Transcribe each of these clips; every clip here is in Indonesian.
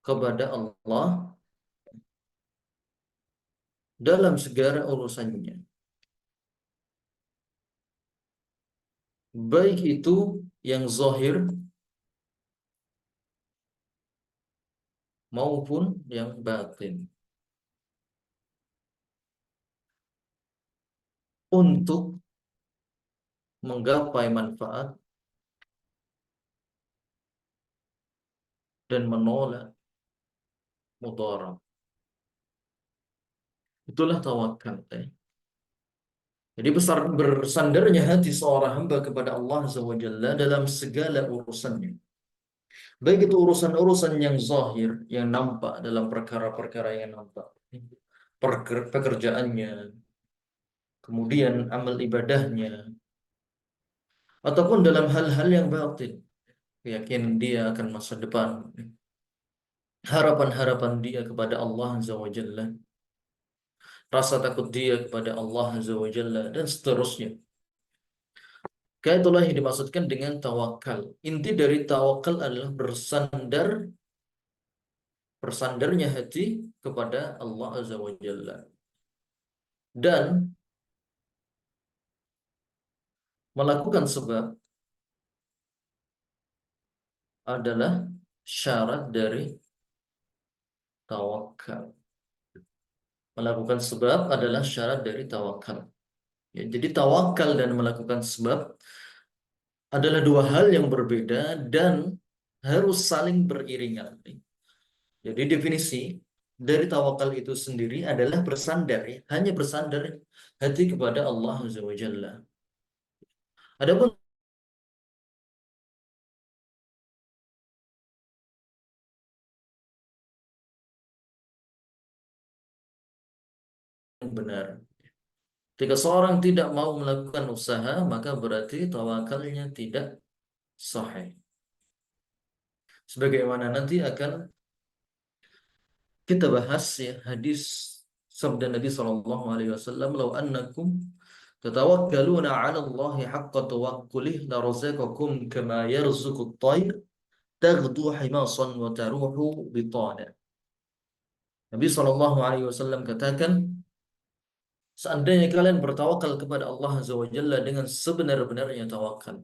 kepada Allah dalam segala urusannya. Baik itu yang zahir maupun yang batin. Untuk menggapai manfaat dan menolak mudarat. Itulah tawakal. Jadi bersandarnya hati seorang hamba kepada Allah Azza wa Jalla dalam segala urusannya. Baik itu urusan-urusan yang zahir, yang nampak dalam perkara-perkara yang nampak. Pekerjaannya, kemudian amal ibadahnya, ataupun dalam hal-hal yang batin. Keyakinan dia akan masa depan. Harapan-harapan dia kepada Allah Azza wa Jalla. Rasa takut dia kepada Allah Azza wa Jalla, dan seterusnya. Kayak itulah yang dimaksudkan dengan tawakal. Inti dari tawakal adalah bersandarnya hati kepada Allah Azza wa Jalla. Dan melakukan sebab adalah syarat dari tawakal. Melakukan sebab adalah syarat dari tawakal. Ya, jadi tawakal dan melakukan sebab adalah dua hal yang berbeda dan harus saling beriringan. Jadi definisi dari tawakal itu sendiri adalah bersandar, ya, hanya bersandar hati kepada Allah Azza wa Jalla. Adapun yang benar. Ketika seorang tidak mau melakukan usaha, maka berarti tawakalnya tidak sahih. Sebagaimana nanti akan kita bahas, ya, hadis sabda Nabi sallallahu alaihi wasallam, "Lau annakum tatawakkaluna 'ala Allahi haqqa tawakkulih la razaqakum kama yarzuqut tayr taghdu himasan wa taruhu bitana." Nabi sallallahu alaihi wasallam katakan, seandainya kalian bertawakal kepada Allah Azza wa Jalla dengan sebenar-benarnya tawakal,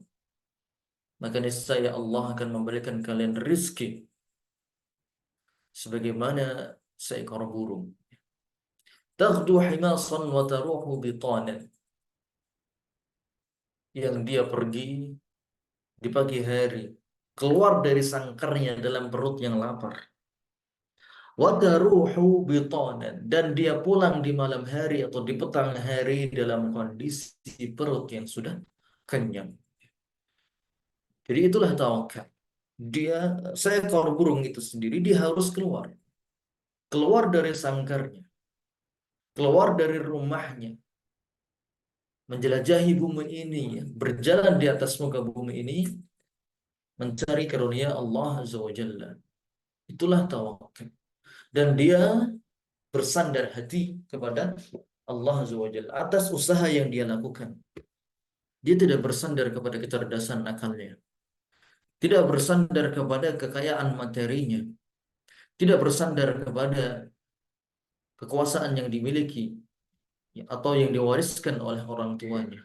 maka niscaya Allah akan memberikan kalian rizki sebagaimana seekor burung. Taghdu himasan wa taruhu bitana, yang dia pergi di pagi hari, keluar dari sangkarnya dalam perut yang lapar. Wa taruhu bitana, dan dia pulang di malam hari atau di petang hari dalam kondisi perut yang sudah kenyang. Jadi itulah tawakal. Dia, seekor burung itu sendiri, dia harus keluar dari sangkarnya, keluar dari rumahnya, menjelajahi bumi ini, ya, berjalan di atas muka bumi ini, mencari karunia Allah Azza wa Jalla. Itulah tawakal. Dan dia bersandar hati kepada Allah Azza wa Jalla atas usaha yang dia lakukan. Dia tidak bersandar kepada kecerdasan akalnya, tidak bersandar kepada kekayaan materinya, tidak bersandar kepada kekuasaan yang dimiliki, ya, atau yang diwariskan oleh orang tuanya.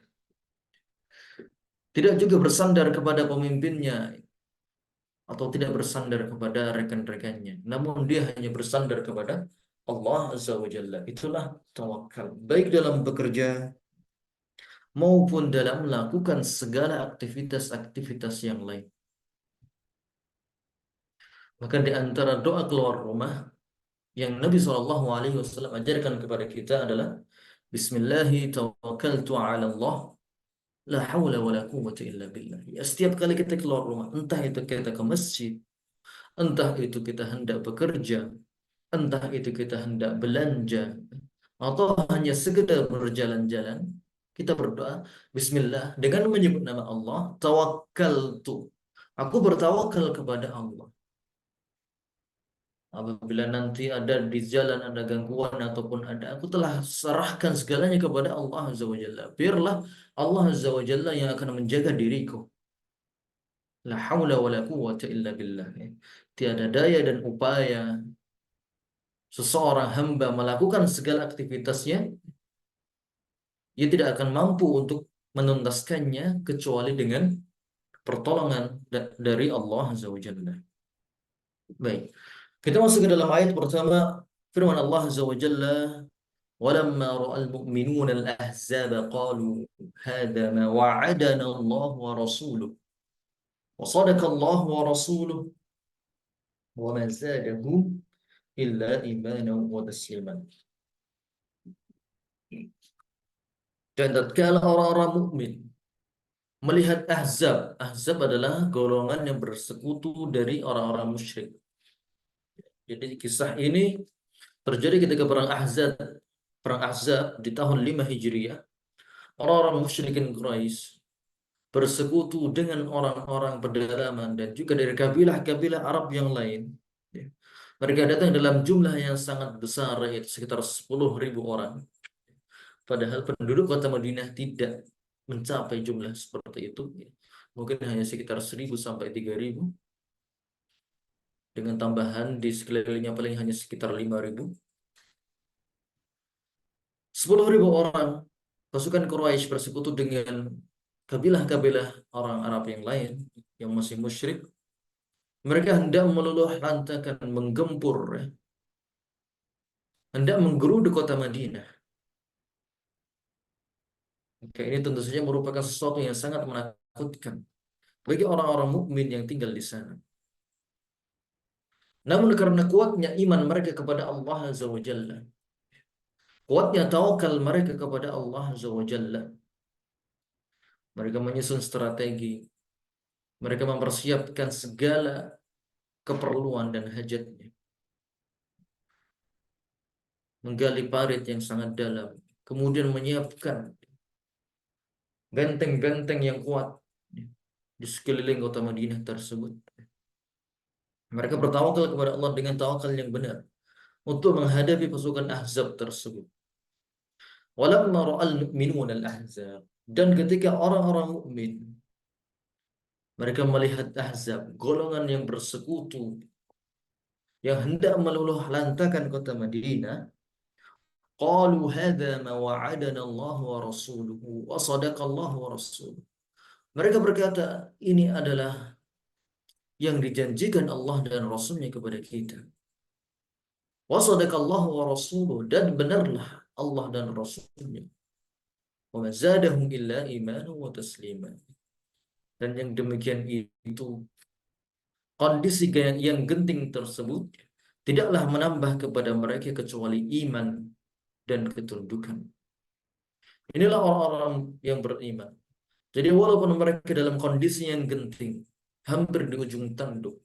Tidak juga bersandar kepada pemimpinnya atau tidak bersandar kepada rekan-rekannya. Namun dia hanya bersandar kepada Allah Azza wa Jalla. Itulah tawakal. Baik dalam bekerja maupun dalam melakukan segala aktivitas-aktivitas yang lain. Maka di antara doa keluar rumah yang Nabi SAW ajarkan kepada kita adalah Bismillahi tawakkaltu ala Allah la hawla wa la quwwata illa billah. Ya, setiap kali kita keluar rumah, entah itu kita ke masjid, entah itu kita hendak bekerja, entah itu kita hendak belanja, atau hanya sekedar berjalan-jalan, kita berdoa Bismillah dengan menyebut nama Allah, tawakkaltu. Aku bertawakal kepada Allah. Apabila nanti ada di jalan ada gangguan ataupun ada, aku telah serahkan segalanya kepada Allah Azza wa Jalla. Biarlah Allah Azza wa Jalla yang akan menjaga diriku. La haula wa la quwwata illa billah. Ya. Tiada daya dan upaya seseorang hamba melakukan segala aktivitasnya, ia tidak akan mampu untuk menuntaskannya kecuali dengan pertolongan dari Allah Azza wa Jalla. Baik. Kita masuk ke dalam ayat pertama, firman Allah Azza wa Jalla, "Walamma ra'al mu'minuna al-ahzaba qalu hadha ma wa'adana Allah wa rasuluhu wa sadaqa Allah wa rasuluhu wa ma zadahum illa imanan wa tasliman." Dan tatkala orang-orang mukmin melihat Ahzab, Ahzab adalah golongan yang bersekutu dari orang-orang musyrik. Jadi kisah ini terjadi ketika perang Ahzab di tahun 5 Hijriah. Orang-orang musyrikin Quraisy bersekutu dengan orang-orang pedalaman dan juga dari kabilah-kabilah Arab yang lain. Ya. Mereka datang dalam jumlah yang sangat besar, yaitu sekitar 10.000 orang. Padahal penduduk kota Madinah tidak mencapai jumlah seperti itu. Ya. Mungkin hanya sekitar 1.000 sampai 3.000. Dengan tambahan di sekelilingnya paling hanya sekitar 5.000. 10.000 orang pasukan Quraisy bersekutu dengan kabilah-kabilah orang Arab yang lain yang masih musyrik. Mereka hendak meluluh lantakan menggempur, ya, hendak menggeruduk kota Madinah. Oke, ini tentu saja merupakan sesuatu yang sangat menakutkan bagi orang-orang mukmin yang tinggal di sana. Namun karena kuatnya iman mereka kepada Allah Azza wa Jalla, kuatnya tawakal mereka kepada Allah Azza wa Jalla, mereka menyusun strategi, mereka mempersiapkan segala keperluan dan hajatnya, menggali parit yang sangat dalam, kemudian menyiapkan benteng-benteng yang kuat di sekeliling kota Madinah tersebut. Mereka bertawakal kepada Allah dengan tawakal yang benar untuk menghadapi pasukan Ahzab tersebut. Walamma ra'al mu'minun al-ahzab, dan ketika orang-orang mukmin mereka melihat Ahzab, golongan yang bersekutu yang hendak meluluh lantakan kota Madinah, qalu hadza ma wa'adana Allah wa rasuluhu wa sadaqa Allah wa rasuluhu. Mereka berkata, ini adalah yang dijanjikan Allah dan Rasulnya kepada kita. Wa sadaqallahu wa rasuluh, dan benarlah Allah dan Rasulnya. Wa ma zadahum illa imanan wa taslima. Dan yang demikian itu, kondisi yang genting tersebut tidaklah menambah kepada mereka kecuali iman dan ketundukan. Inilah orang-orang yang beriman. Jadi walaupun mereka dalam kondisi yang genting, hampir di ujung tanduk,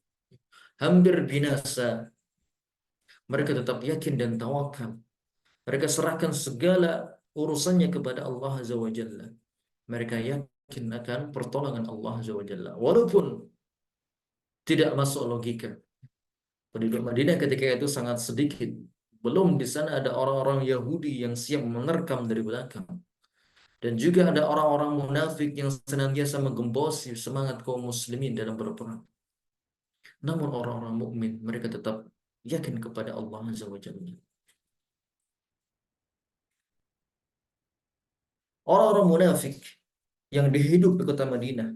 hampir binasa, mereka tetap yakin dan tawakal. Mereka serahkan segala urusannya kepada Allah Azza wa Jalla. Mereka yakin akan pertolongan Allah Azza wa Jalla. Walaupun tidak masuk logika. Penduduk Madinah ketika itu sangat sedikit. Belum di sana ada orang-orang Yahudi yang siap menerkam dari belakang. Dan juga ada orang-orang munafik yang senantiasa menggembosi semangat kaum muslimin dalam berperang. Namun orang-orang mukmin mereka tetap yakin kepada Allah Azza wa Jalla. Orang-orang munafik yang hidup di kota Madinah,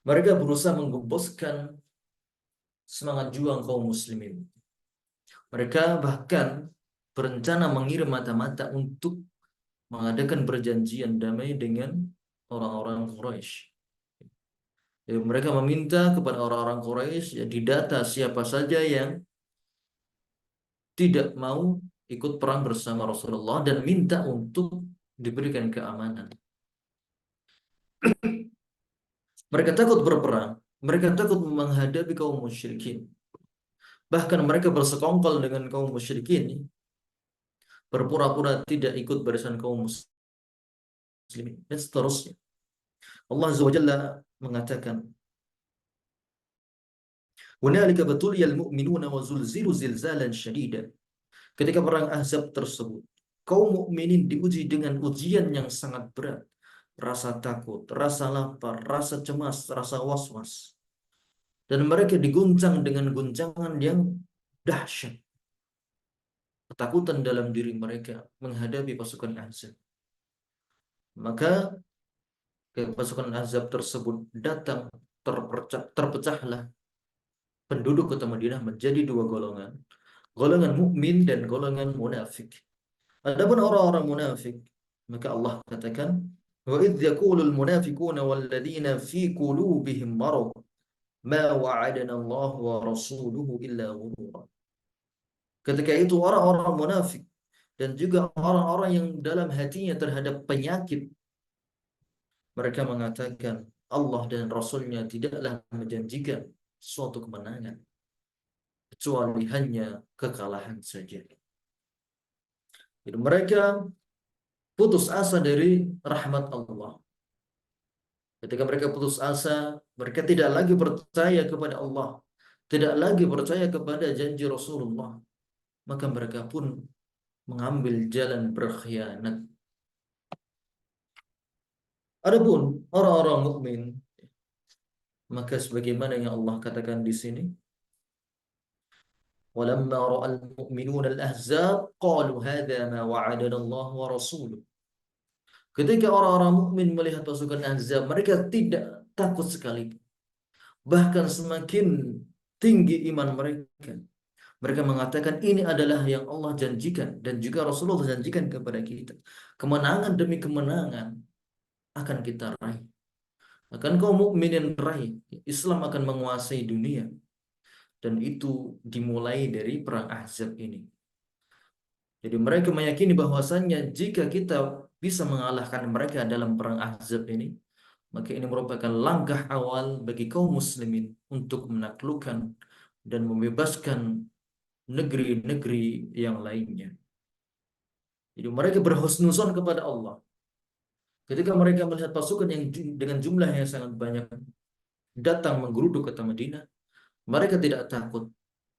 mereka berusaha menggemboskan semangat juang kaum muslimin. Mereka bahkan berencana mengirim mata-mata untuk mengadakan perjanjian damai dengan orang-orang Quraisy. Jadi mereka meminta kepada orang-orang Quraisy, ya, didata siapa saja yang tidak mau ikut perang bersama Rasulullah dan minta untuk diberikan keamanan. Mereka takut berperang, mereka takut menghadapi kaum musyrikin. Bahkan mereka bersekongkol dengan kaum musyrikin, berpura-pura tidak ikut barisan kaum muslimin, dan seterusnya. Allah Azza wa Jalla mengatakan, "Hunalika batuliyal mu'minuna wa zulzilu zilzalan syadida." Ketika perang Ahzab tersebut, kaum mukminin diuji dengan ujian yang sangat berat. rasa takut, rasa lapar, rasa cemas, rasa was-was. Dan mereka diguncang dengan guncangan yang dahsyat. Ketakutan dalam diri mereka menghadapi pasukan Ahzab. Maka pasukan Ahzab tersebut datang, terpecahlah penduduk kota Madinah menjadi dua golongan. Golongan mukmin dan golongan munafik. Adapun orang-orang munafik, maka Allah katakan, wa idz yaqulul munafiquna walladzina fi qulubihim marad ma wa'adana Allah wa rasuluhu illa ghurura. Ketika itu orang-orang munafik dan juga orang-orang yang dalam hatinya terhadap penyakit, mereka mengatakan Allah dan Rasulnya tidaklah menjanjikan suatu kemenangan, kecuali hanya kekalahan saja. Jadi mereka putus asa dari rahmat Allah. Ketika mereka putus asa, mereka tidak lagi percaya kepada Allah, tidak lagi percaya kepada janji Rasulullah. Maka mereka pun mengambil jalan berkhianat. Adapun orang-orang mukmin, maka sebagaimana yang Allah katakan di sini, walamma ra'al mu'minuna al-ahzab qalu hadza ma wa'adana Allah wa rasuluh. Ketika orang-orang mukmin melihat pasukan Ahzab, mereka tidak takut sekali. Bahkan semakin tinggi iman mereka. Mereka mengatakan ini adalah yang Allah janjikan dan juga Rasulullah janjikan kepada kita. Kemenangan demi kemenangan akan kita raih. Akan kaum mukminin raih. Islam akan menguasai dunia. Dan itu dimulai dari perang Ahzab ini. Jadi mereka meyakini bahwasannya jika kita bisa mengalahkan mereka dalam perang Ahzab ini, maka ini merupakan langkah awal bagi kaum muslimin untuk menaklukkan dan membebaskan negeri-negeri yang lainnya. Jadi mereka berhusnuzon kepada Allah. Ketika mereka melihat pasukan yang dengan jumlah yang sangat banyak datang menggeruduk kota Madinah, mereka tidak takut.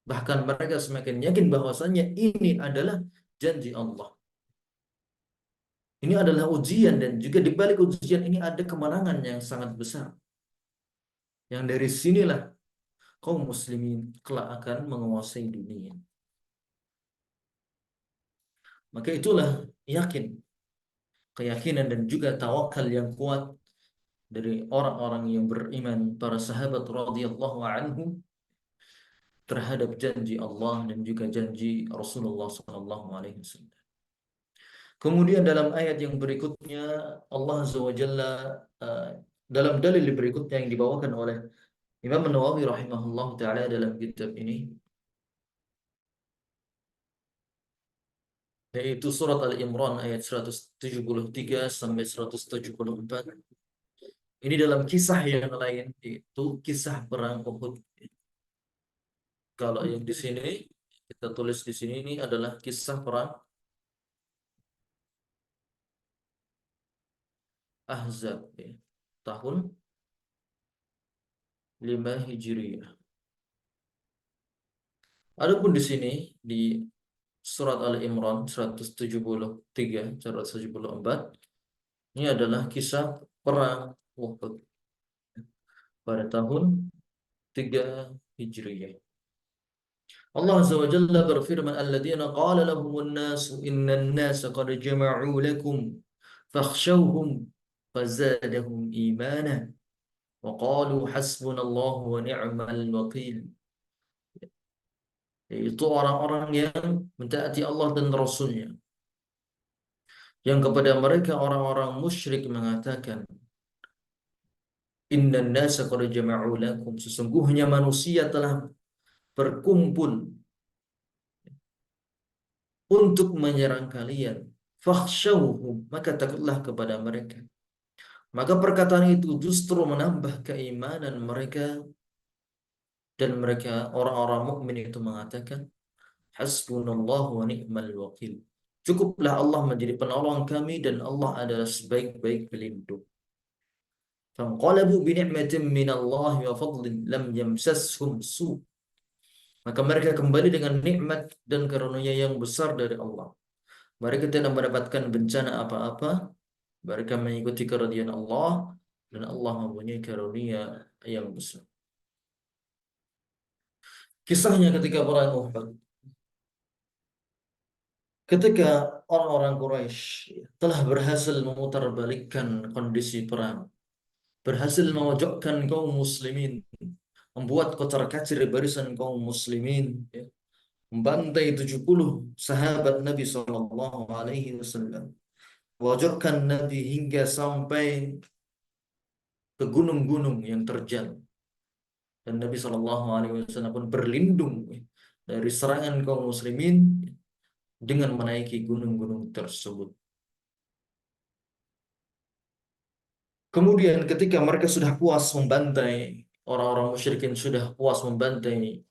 Bahkan mereka semakin yakin bahwasannya ini adalah janji Allah. Ini adalah ujian dan juga di balik ujian ini ada kemenangan yang sangat besar. Yang dari sinilah kaum muslimin kelak akan menguasai dunia. Maka itulah yakin, keyakinan dan juga tawakal yang kuat dari orang-orang yang beriman, para sahabat radhiyallahu anhum terhadap janji Allah dan juga janji Rasulullah sallallahu alaihi wasallam. Kemudian dalam ayat yang berikutnya Allah Azza wa Jalla dalam dalil berikutnya yang dibawakan oleh Imam Nawawi rahimahullah taala dalam kitab ini, yaitu surat Al-Imran ayat 173 sampai 174. Ini dalam kisah yang lain, yaitu kisah perang Uhud. Kalau yang di sini kita tulis di sini ini adalah kisah perang Ahzab ya, tahun 5 Hijriah. Adapun di sini di surat Al-Imran 173 174 ini adalah kisah perang Uhud pada tahun 3 Hijriah. Allah Azza wa Jalla berfirman, "Alladzina qala lahumun nasu innan nasa qad jama'u lakum fakhshawhum fazadahum imana wa qalu hasbunallahu wa ni'mal wakil." Yaitu orang-orang yang mentaati Allah dan Rasulnya, yang kepada mereka orang-orang musyrik mengatakan, "Innan nasa qad jama'u lakum." Sesungguhnya manusia telah berkumpul untuk menyerang kalian. Fakhshawhum, maka takutlah kepada mereka. Maka perkataan itu justru menambah keimanan mereka dan mereka orang-orang mukmin itu mengatakan, hasbunallahu wa ni'mal wakil. Cukuplah Allah menjadi penolong kami dan Allah adalah sebaik-baik pelindung. Fanqalabu bi ni'matin minallahi wa fadlin lam yamsashum su. Maka mereka kembali dengan nikmat dan karunia yang besar dari Allah. Mereka tidak mendapatkan bencana apa-apa Mereka mengikuti keridhaan Allah dan Allah mempunyai karunia yang besar. Kisahnya ketika perang Uhud, ketika orang-orang Quraisy telah berhasil memutarbalikkan kondisi perang, berhasil memojokkan kaum muslimin, membuat kocar-kacir barisan kaum muslimin, ya, membantai 70 sahabat Nabi Sallallahu Alaihi Wasallam, memojokkan Nabi hingga sampai ke gunung-gunung yang terjal, dan Nabi Sallallahu Alaihi Wasallam pun berlindung, ya, dari serangan kaum muslimin dengan menaiki gunung-gunung tersebut. Kemudian ketika mereka sudah puas membantai, orang-orang musyrikin sudah puas membantai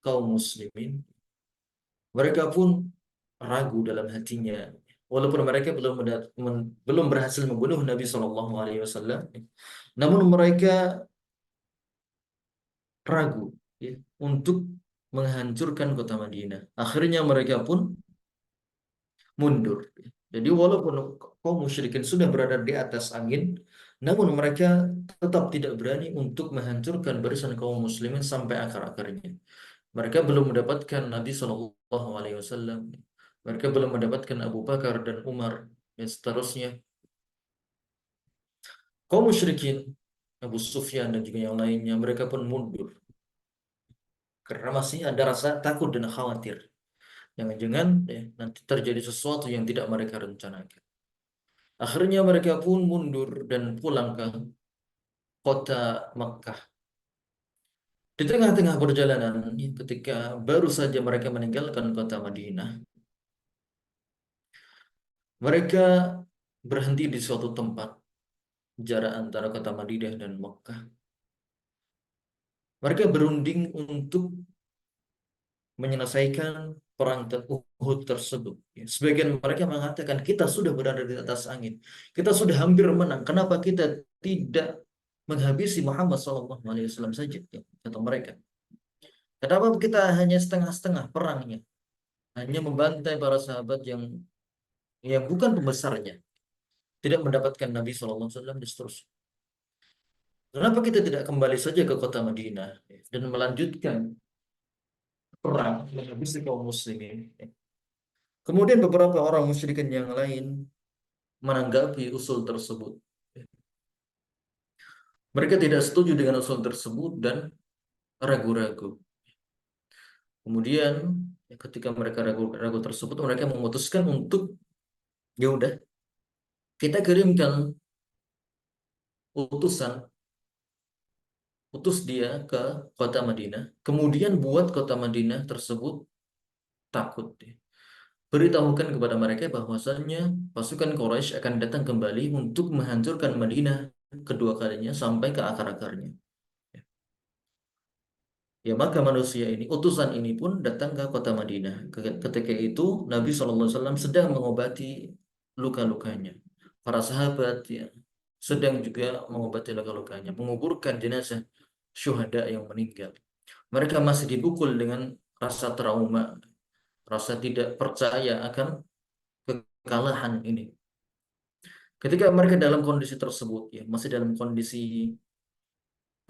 kaum muslimin, mereka pun ragu dalam hatinya. Walaupun mereka belum berhasil membunuh Nabi Shallallahu Alaihi Wasallam, namun mereka ragu, ya, untuk menghancurkan kota Madinah. Akhirnya mereka pun mundur. Jadi walaupun kaum musyrikin sudah berada di atas angin, namun mereka tetap tidak berani untuk menghancurkan barisan kaum muslimin sampai akar-akarnya. Mereka belum mendapatkan Nabi Shallallahu Alaihi Wasallam. Mereka belum mendapatkan Abu Bakar dan Umar dan seterusnya. Kaum musyrikin, Abu Sufyan dan juga yang lainnya, mereka pun mundur karena masih ada rasa takut dan khawatir. Jangan-jangan, ya, nanti terjadi sesuatu yang tidak mereka rencanakan. Akhirnya mereka pun mundur dan pulang ke kota Makkah. Di tengah-tengah perjalanan, ketika baru saja mereka meninggalkan kota Madinah, mereka berhenti di suatu tempat, jarak antara kota Madinah dan Makkah. Mereka berunding untuk menyelesaikan perang Uhud tersebut. Ya, sebagian mereka mengatakan kita sudah berada di atas angin, kita sudah hampir menang. Kenapa kita tidak menghabisi Muhammad SAW saja? Ya, kata mereka. Kenapa kita hanya setengah-setengah perangnya, hanya membantai para sahabat yang bukan pembesarnya, tidak mendapatkan Nabi SAW dan seterusnya. Kenapa kita tidak kembali saja ke kota Madinah, ya, dan melanjutkan perang menghabisi kaum muslimin? Ya. Kemudian beberapa orang musyrikin yang lain menanggapi usul tersebut. Mereka tidak setuju dengan usul tersebut dan ragu-ragu. Kemudian, ya, ketika mereka ragu-ragu tersebut, mereka memutuskan untuk, ya udah, kita kirimkan utusan, utus dia ke kota Madinah. Kemudian buat kota Madinah tersebut takut. Beritahukan kepada mereka bahwasannya pasukan Quraisy akan datang kembali untuk menghancurkan Madinah kedua kalinya sampai ke akar-akarnya. Ya, maka manusia ini, utusan ini pun datang ke kota Madinah. Ketika itu Nabi SAW sedang mengobati luka-lukanya. Para sahabat, ya, sedang juga mengobati luka-lukanya, menguburkan jenazah syuhada yang meninggal. Mereka masih dipukul dengan rasa trauma, rasa tidak percaya akan kekalahan ini. Ketika mereka dalam kondisi tersebut, ya, masih dalam kondisi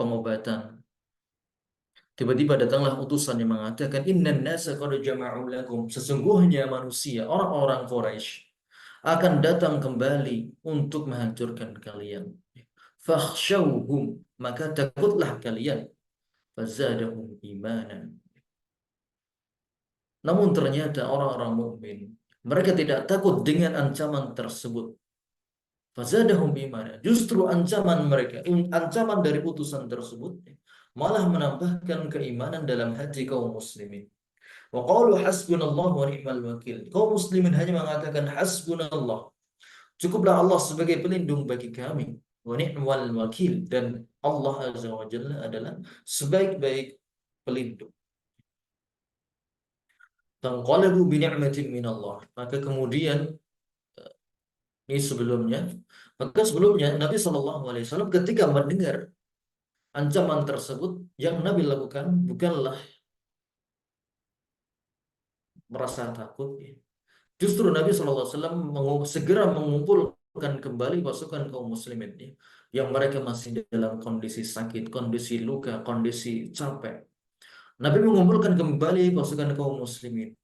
pengobatan, tiba-tiba datanglah utusan yang mengatakan, Innan nasa qad jama'u lakum. Sesungguhnya manusia, orang-orang Quraisy akan datang kembali untuk menghancurkan kalian. Fakhshawhum, maka takutlah kalian. Fazadahum imanan. Namun ternyata orang-orang mukmin, mereka tidak takut dengan ancaman tersebut. Fazadahum imanan. Justru ancaman mereka, ancaman dari utusan tersebut malah menambahkan keimanan dalam hati kaum muslimin. Wa qalu hasbunallah wa ni'mal wakil. Kaum muslimin hanya mengatakan hasbunallah. Cukuplah Allah sebagai pelindung bagi kami. Wa ni'mal wakil, dan Allah Azza wa Jalla adalah sebaik-baik pelindung. Tanqalabu bi ni'matin minallah. Maka kemudian, ini sebelumnya, maka sebelumnya Nabi SAW ketika mendengar ancaman tersebut, yang Nabi lakukan bukanlah merasa takut, ya. Justru Nabi SAW segera mengumpulkan mengumpulkan kembali pasukan kaum muslimin ya, yang mereka masih dalam kondisi sakit, kondisi luka, kondisi capek. Nabi mengumpulkan kembali pasukan kaum muslimin,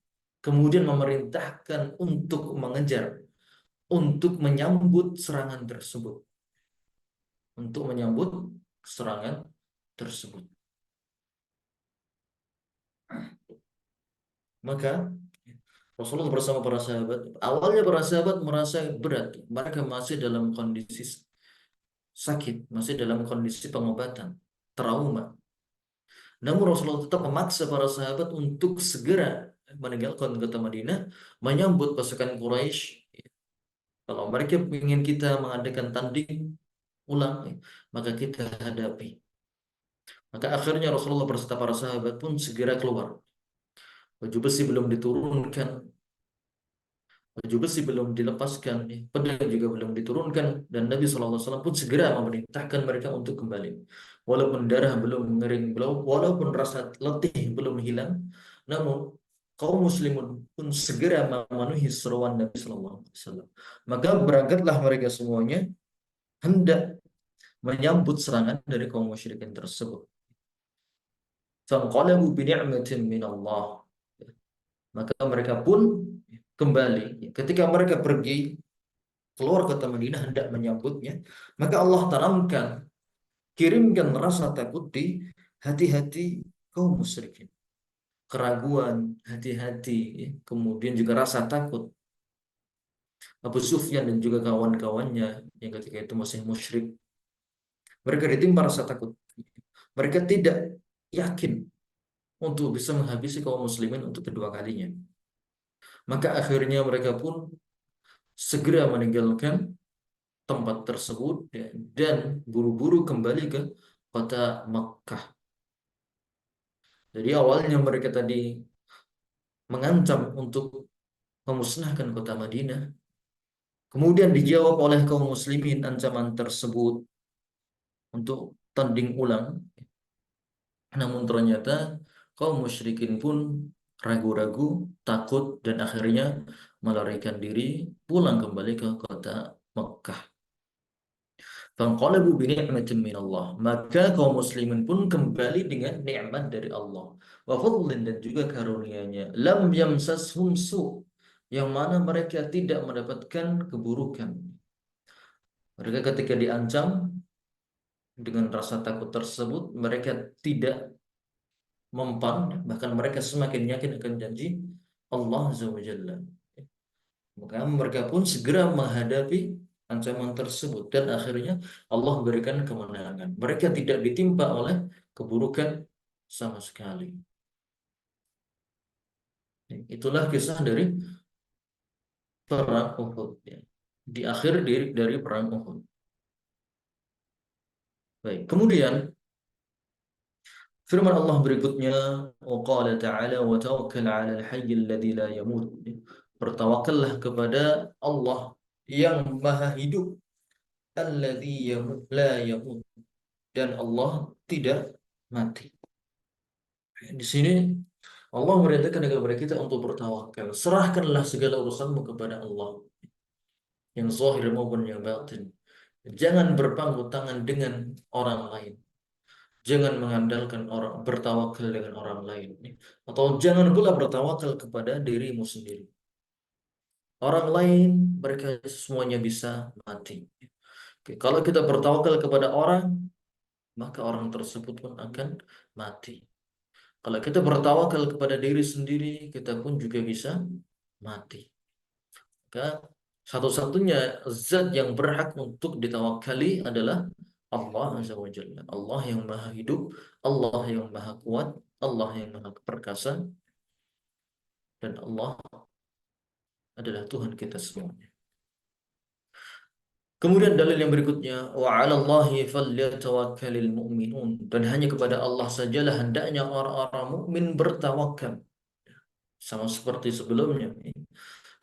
kemudian memerintahkan untuk mengejar, untuk menyambut serangan tersebut, untuk menyambut serangan tersebut. Maka Rasulullah bersama para sahabat, awalnya para sahabat merasa berat, mereka masih dalam kondisi sakit, masih dalam kondisi pengobatan, trauma. Namun Rasulullah tetap memaksa para sahabat untuk segera meninggalkan kota Madinah, menyambut pasukan Quraisy. Kalau mereka ingin kita mengadakan tanding ulang, maka kita hadapi. Maka akhirnya Rasulullah beserta para sahabat pun segera keluar. Baju besi belum diturunkan, baju besi belum dilepaskan, pedang juga belum diturunkan, dan Nabi SAW pun segera memerintahkan mereka untuk kembali. Walaupun darah belum mengering, walaupun rasa letih belum hilang, namun kaum muslimun pun segera memenuhi seruan Nabi SAW. Maka berangkatlah mereka semuanya hendak menyambut serangan dari kaum musyrikin tersebut. Fanqalabu bi ni'matin min Allah. Maka mereka pun kembali. Ketika mereka pergi keluar kota Madinah hendak menyambutnya, maka Allah tanamkan, kirimkan rasa takut di hati-hati kaum musyrikin. Keraguan, hati-hati, ya. Kemudian juga rasa takut. Abu Sufyan dan juga kawan-kawannya yang ketika itu masih musyrik, mereka ditimpa rasa takut. Mereka tidak yakin untuk bisa menghabisi kaum muslimin untuk kedua kalinya. Maka akhirnya mereka pun segera meninggalkan tempat tersebut dan buru-buru kembali ke kota Makkah. Jadi awalnya mereka tadi mengancam untuk memusnahkan kota Madinah. Kemudian dijawab oleh kaum muslimin ancaman tersebut untuk tanding ulang. Namun ternyata kaum musyrikin pun ragu-ragu, takut, dan akhirnya melarikan diri pulang kembali ke kota Makkah. Fanqalabu bi ni'matin min Allah. Maka kaum muslimin pun kembali dengan nikmat dari Allah. Wa fadlin, dan juga karunia-Nya. Lam yamsashum su, yang mana mereka tidak mendapatkan keburukan. Mereka ketika diancam dengan rasa takut tersebut, mereka tidak mempan, bahkan mereka semakin yakin akan janji Allah Azza wa Jalla. Maka mereka pun segera menghadapi ancaman tersebut dan akhirnya Allah berikan kemenangan. Mereka tidak ditimpa oleh keburukan sama sekali. Itulah kisah dari perang Uhud, ya. Di akhir dari perang Uhud. Baik, kemudian firman Allah berikutnya, wa qala ta'ala wa tawakkal 'alal hayyil ladzi la yamut. Bertawakallah kepada Allah yang Maha Hidup, alladzi la yamut, dan Allah tidak mati. Di sini Allah merintahkan kepada kita untuk bertawakal. Serahkanlah segala urusanmu kepada Allah, yang zahir maupun yang batin. Jangan berpangku tangan dengan orang lain. Jangan mengandalkan orang, bertawakal dengan orang lain. Atau jangan pula bertawakal kepada dirimu sendiri. Orang lain, mereka semuanya bisa mati. Oke, kalau kita bertawakal kepada orang, maka orang tersebut pun akan mati. Kalau kita bertawakal kepada diri sendiri, kita pun juga bisa mati. Maka satu-satunya zat yang berhak untuk ditawakali adalah Allah Azza wa Jalla. Allah yang maha hidup, Allah yang maha kuat, Allah yang maha perkasa, dan Allah adalah Tuhan kita semuanya. Kemudian dalil yang berikutnya, wa 'alallahi falyatawakkalul mu'minun, dan hanya kepada Allah sajalah hendaknya orang-orang mukmin bertawakal. Sama seperti sebelumnya.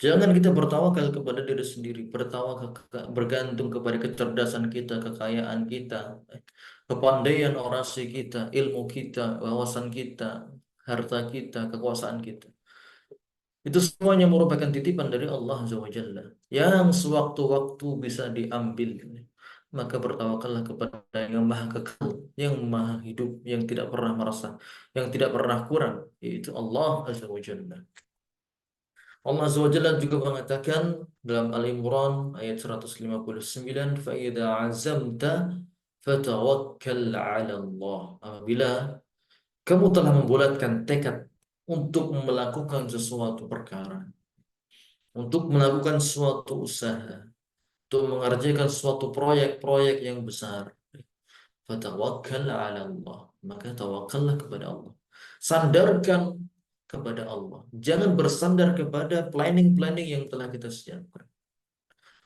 Jangan kita bertawakal kepada diri sendiri, bertawakal bergantung kepada kecerdasan kita, kekayaan kita, kepandaian orasi kita, ilmu kita, wawasan kita, harta kita, kekuasaan kita. Itu semuanya merupakan titipan dari Allah Azza wa Jalla yang sewaktu-waktu bisa diambil. Maka bertawakallah kepada yang maha kekal, yang maha hidup, yang tidak pernah merasa, yang tidak pernah kurang, yaitu Allah Azza wa Jalla. Allah Azza wa Jalla juga mengatakan dalam Al-Imran ayat 159, "Fa idza azamta fatawakkal 'ala Allah." Apabila kamu telah membulatkan tekad untuk melakukan sesuatu perkara, untuk melakukan suatu usaha, untuk mengerjakan suatu proyek-proyek yang besar, fatawakkal 'ala Allah, maka tawakallah kepada Allah. Sandarkan kepada Allah. Jangan bersandar kepada planning-planning yang telah kita siapkan.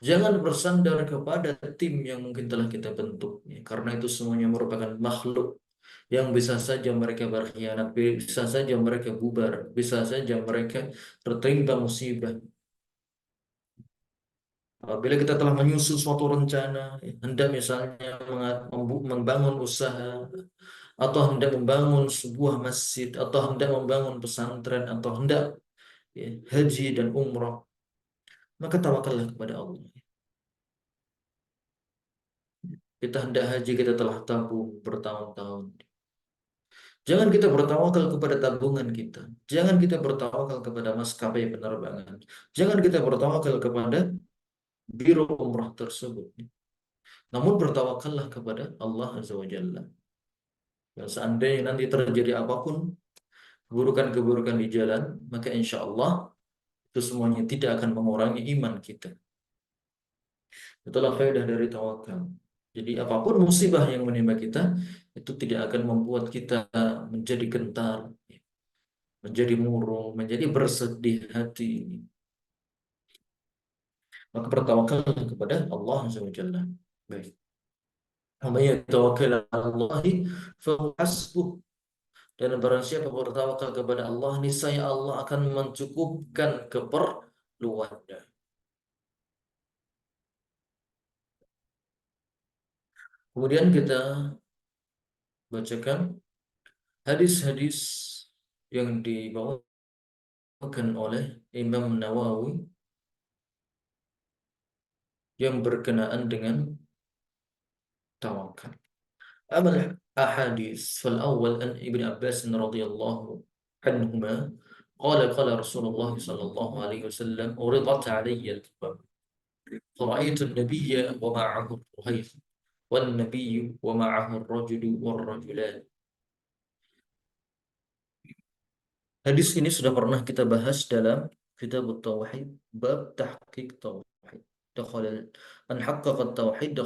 Jangan bersandar kepada tim yang mungkin telah kita bentuk, ya, karena itu semuanya merupakan makhluk yang bisa saja mereka berkhianat, bisa saja mereka bubar, bisa saja mereka tertimpa musibah. Apabila kita telah menyusun suatu rencana, ya, hendak misalnya membangun usaha, atau hendak membangun sebuah masjid, atau hendak membangun pesantren, atau hendak, ya, haji dan umrah, maka tawakallah kepada Allah. Kita hendak haji, kita telah tabung bertahun-tahun. Jangan kita bertawakal kepada tabungan kita. Jangan kita bertawakal kepada maskapai penerbangan. Jangan kita bertawakal kepada biro umrah tersebut. Namun bertawakallah kepada Allah Azza wa Jalla. Dan seandainya nanti terjadi apapun, keburukan-keburukan di jalan, maka insya Allah itu semuanya tidak akan mengurangi iman kita. Itulah faedah dari tawakal. Jadi apapun musibah yang menimpa kita, itu tidak akan membuat kita menjadi gentar, menjadi murung, menjadi bersedih hati. Maka bertawakal kepada Allah Azza wa Jalla. Baik. Wa may yatawakkal 'ala Allahi fa huwa hasbuh. Dan barang siapa bertawakal kepada Allah, niscaya Allah akan mencukupkan keperluannya. Kemudian kita bacakan hadis-hadis yang dibawakan oleh Imam Nawawi yang berkenaan dengan tawakal. أما الأحاديث فالأول أن ابن عباس رضي الله عنهما قال رسول الله صلى الله عليه وسلم عرضت علي الأمم فرأيت النبي ومعه الرهيف والنبي ومعه الرجل والرجلان. Hadis ini sudah pernah kita bahas dalam Kitab Tauhid bab tahqiq tauhid. Dakhala man haqqaqa tauhid